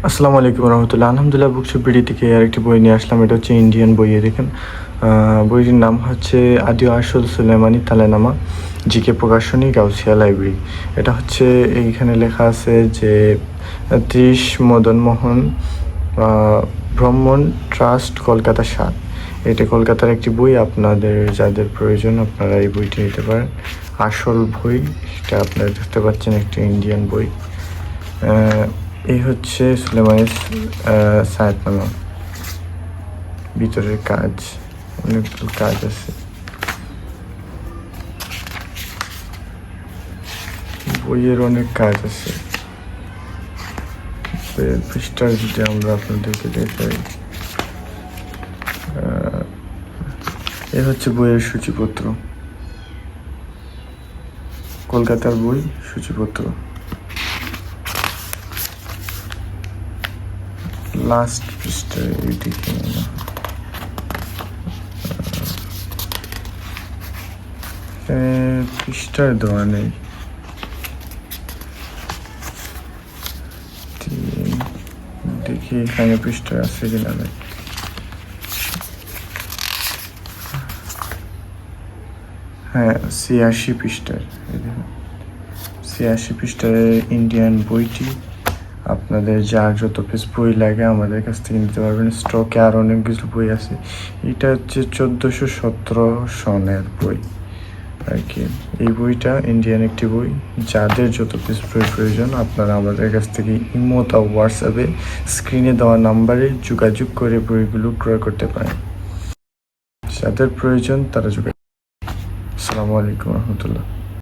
আসসালামু আলাইকুম রহমতুল্লাহ। আলহামদুলিল্লাহ বুকশপ বিডি থেকে আরেকটি বই নিয়ে আসলাম। এটা হচ্ছে ইন্ডিয়ান বই। দেখেন, বইটির নাম হচ্ছে আদি আসল সুলেমানি তালেনামা, জিকে প্রকাশনী, গাউসিয়া লাইব্রেরি। এটা হচ্ছে এইখানে লেখা আছে যে 30 মদন মোহন ভ্রমণ ট্রাস্ট, কলকাতা 7। এটা কলকাতার একটি বই। আপনাদের যাদের প্রয়োজন আপনারা এই বইটি নিতে পারেন। আসল বই, এটা আপনারা দেখতে পাচ্ছেন, একটি ইন্ডিয়ান বই। এই হচ্ছে সুলেমানের সায়াতনামা। ভিতরের কাজ, অনেকগুলো কাজ আছে। বইয়ের অনেক কাজ আছে। পৃষ্ঠা যদি আমরা আপনাদেরকে দেখাই, এ হচ্ছে বইয়ের সূচিপত্র, কলকাতার বই সূচিপত্র। লাস্ট পৃষ্ঠায় এইদিকে পৃষ্ঠায় দেওয়া নেই। দেখি এখানে পৃষ্ঠায় আছে কিনা। হ্যাঁ, 86 পৃষ্ঠার। 86 পৃষ্ঠার ইন্ডিয়ান বইটি। আপনাদের যার যত পিস বই লাগে আমাদের কাছ থেকে নিতে পারবেন। স্টকে আর অনেক কিছু বই আছে। এটা হচ্ছে 1417 সনের বই আর কি। এই বইটা ইন্ডিয়ান একটি বই। যাদের যত পিস বই প্রয়োজন আপনারা আমাদের কাছ থেকে ইমো বা হোয়াটসঅ্যাপে স্ক্রিনে দেওয়া নাম্বারে যোগাযোগ করে বইগুলো ক্রয় করতে পারেন। যাদের প্রয়োজন তারা যোগাযোগ। আসসালামু আলাইকুম রহমতুল্লাহ।